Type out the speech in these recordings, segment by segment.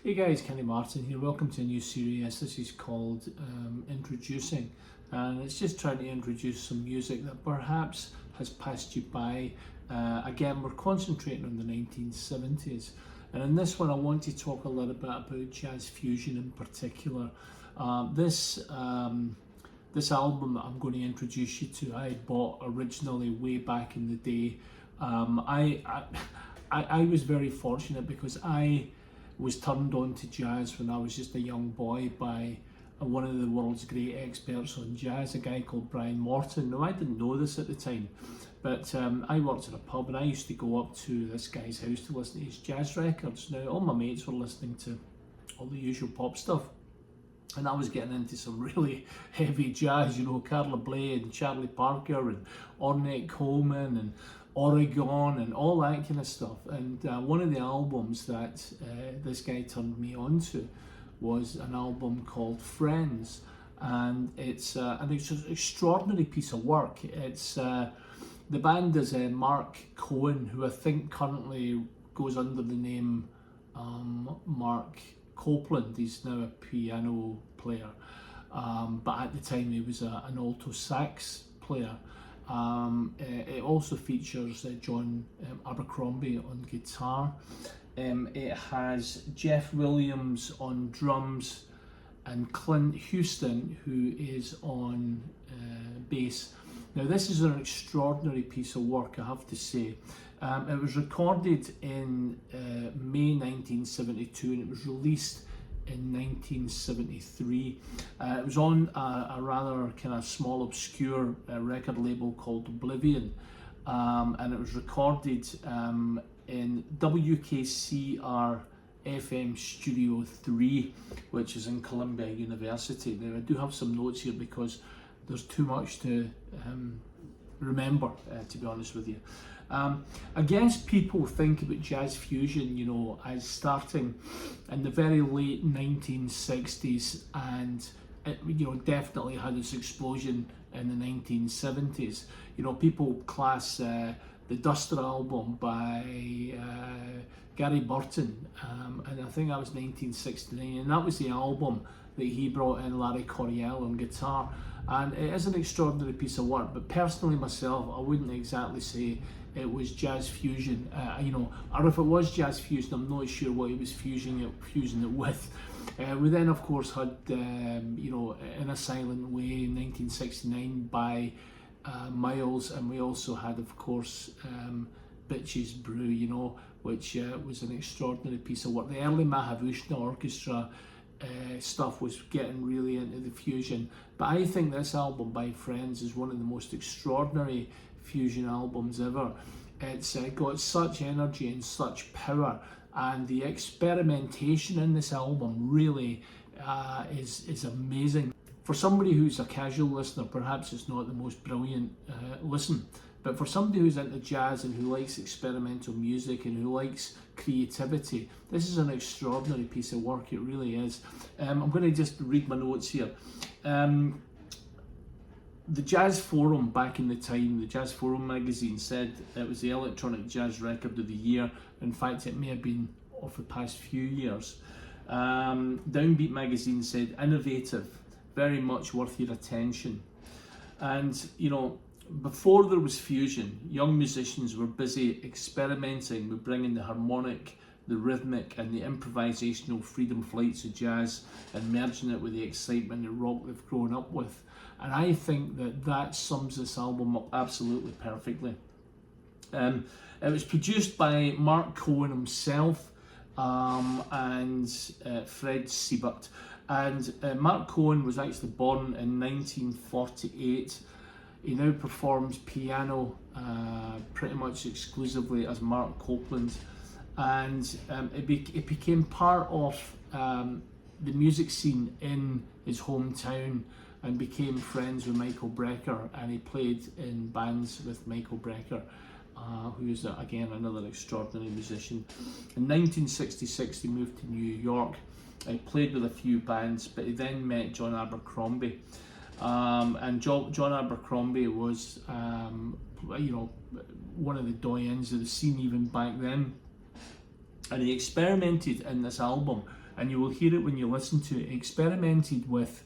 Hey guys, Kenny Martin here. Welcome to a new series. This is called Introducing, and it's just trying to introduce some music that perhaps has passed you by. Again, we're concentrating on the 1970s, and in this one I want to talk a little bit about jazz fusion in particular. This album that I'm going to introduce you to, I bought originally way back in the day. I was very fortunate because I was turned on to jazz when I was just a young boy by one of the world's great experts on jazz, a guy called Brian Morton. Now, I didn't know this at the time, but I worked in a pub and I used to go up to this guy's house to listen to his jazz records. Now, all my mates were listening to all the usual pop stuff, and I was getting into some really heavy jazz, you know, Carla Bley and Charlie Parker and Ornette Coleman and Oregon and all that kind of stuff. And one of the albums that this guy turned me on to was an album called Friends, and it's an extraordinary piece of work. It's the band is Marc Cohen, who I think currently goes under the name Marc Copland. He's now a piano player, but at the time he was an alto sax player. It also features John Abercrombie on guitar. It has Jeff Williams on drums and Clint Houston, who is on bass. Now, this is an extraordinary piece of work, I have to say. It was recorded in May 1972 and it was released in 1973. It was on a rather kind of small, obscure record label called Oblivion, and it was recorded in WKCR FM Studio 3, which is in Columbia University. Now, I do have some notes here because there's too much to remember, to be honest with you. I guess people think about jazz fusion, you know, as starting in the very late 1960s, and it, you know, definitely had its explosion in the 1970s. You know, people class the Duster album by Gary Burton, and I think that was 1969, and that was the album that he brought in Larry Coryell on guitar, and it is an extraordinary piece of work. But personally myself, I wouldn't exactly say it was jazz fusion, you know, or if it was jazz fusion, I'm not sure what he was fusing it with. We then, of course, had you know, In a Silent Way in 1969 by Miles, and we also had, of course, Bitches Brew, you know, which was an extraordinary piece of work. The early Mahavishnu Orchestra stuff was getting really into the fusion, but I think this album by Friends is one of the most extraordinary fusion albums ever. It's got such energy and such power, and the experimentation in this album really is amazing. For somebody who's a casual listener, perhaps it's not the most brilliant listen, but for somebody who's into jazz and who likes experimental music and who likes creativity, this is an extraordinary piece of work. It really is. I'm going to just read my notes here. The Jazz Forum, back in the time, the Jazz Forum magazine said it was the electronic jazz record of the year. In fact, it may have been of the past few years. Downbeat magazine said innovative, very much worth your attention. And, you know, before there was fusion, young musicians were busy experimenting with bringing the harmonic, the rhythmic and the improvisational freedom flights of jazz and merging it with the excitement and rock they've grown up with. And I think that sums this album up absolutely perfectly. It was produced by Marc Cohen himself and Fred Siebert. And Marc Cohen was actually born in 1948. He now performs piano pretty much exclusively as Marc Copland, and it became part of the music scene in his hometown and became friends with Michael Brecker, and he played in bands with Michael Brecker, who is again another extraordinary musician. In 1966 he moved to New York. He played with a few bands, but he then met John Abercrombie. And John Abercrombie was, you know, one of the doyens of the scene even back then. And he experimented in this album and you will hear it when you listen to it. He experimented with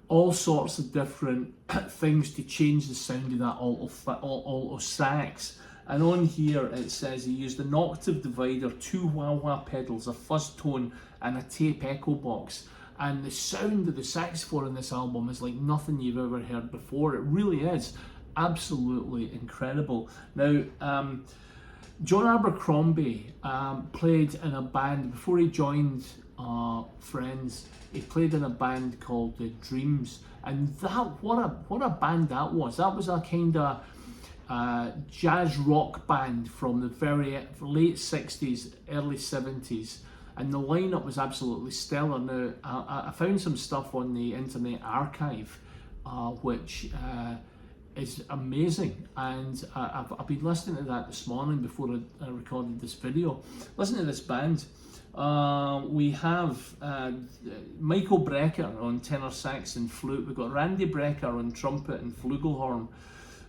all sorts of different things to change the sound of that alto sax. And on here it says he used an octave divider, 2 wah-wah pedals, a fuzz tone and a tape echo box. And the sound of the saxophone in this album is like nothing you've ever heard before. It really is absolutely incredible. Now, John Abercrombie played in a band before he joined Friends. He played in a band called The Dreams, and what a band that was. That was a kind of jazz rock band from the very late 60s, early 70s, and the lineup was absolutely stellar. Now, I found some stuff on the Internet Archive, which is amazing, and I've been listening to that this morning before I recorded this video. Listen to this band. We have Michael Brecker on tenor sax and flute. We've got Randy Brecker on trumpet and flugelhorn.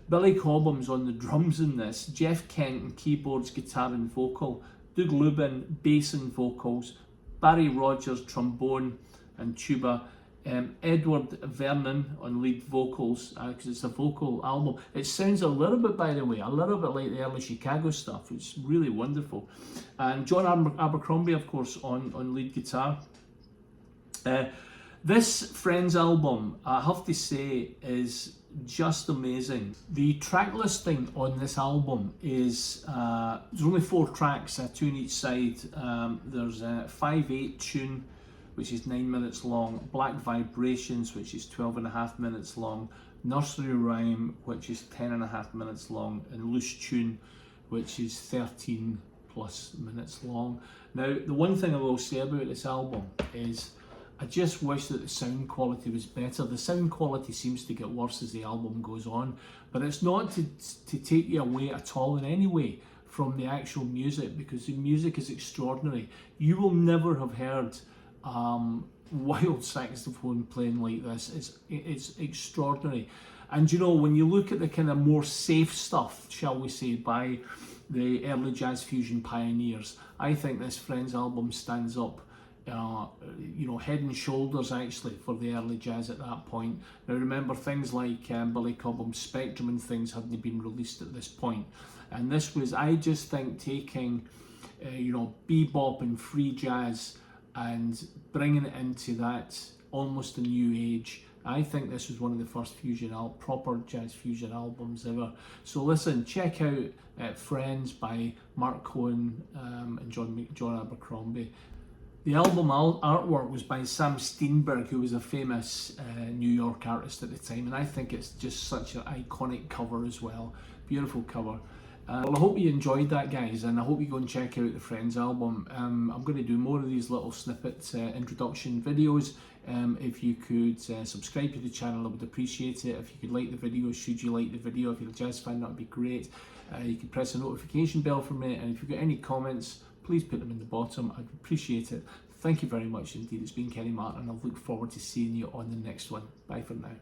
Billy Cobham's on the drums in this. Jeff Kent on keyboards, guitar and vocal. Doug Lubin, bass and vocals. Barry Rogers, trombone and tuba. Edward Vernon on lead vocals, because it's a vocal album. It sounds a little bit, by the way, a little bit like the early Chicago stuff. It's really wonderful. And John Abercrombie, of course, on lead guitar. This Friends album, I have to say, is just amazing. The track listing on this album is, there's only 4 tracks, 2 on each side. There's a 5/8 tune, which is 9 minutes long, Black Vibrations, which is 12.5 minutes long, Nursery Rhyme, which is 10.5 minutes long, and Loose Tune, which is 13 plus minutes long. Now, the one thing I will say about this album is I just wish that the sound quality was better. The sound quality seems to get worse as the album goes on, but it's not to take you away at all in any way from the actual music, because the music is extraordinary. You will never have heard wild saxophone playing like this. It's extraordinary. And you know, when you look at the kind of more safe stuff, shall we say, by the early jazz fusion pioneers, I think this Friends album stands up you know, head and shoulders actually for the early jazz at that point. Now remember, things like Billy Cobham's Spectrum and things hadn't been released at this point, and this was, I just think, taking you know, bebop and free jazz and bringing it into that almost a new age. I think this was one of the first proper jazz fusion albums ever. So listen, check out Friends by Marc Cohen and John Abercrombie. The album artwork was by Sam Steenberg, who was a famous New York artist at the time, and I think it's just such an iconic cover as well. Beautiful cover. Well, I hope you enjoyed that, guys, and I hope you go and check out the Friends album. I'm going to do more of these little snippets, introduction videos. If you could subscribe to the channel, I would appreciate it. If you could like the video, should you like the video, if you're a jazz fan, that would be great. You can press the notification bell for me, and if you've got any comments, please put them in the bottom. I'd appreciate it. Thank you very much indeed. It's been Kenny Martin, and I look forward to seeing you on the next one. Bye for now.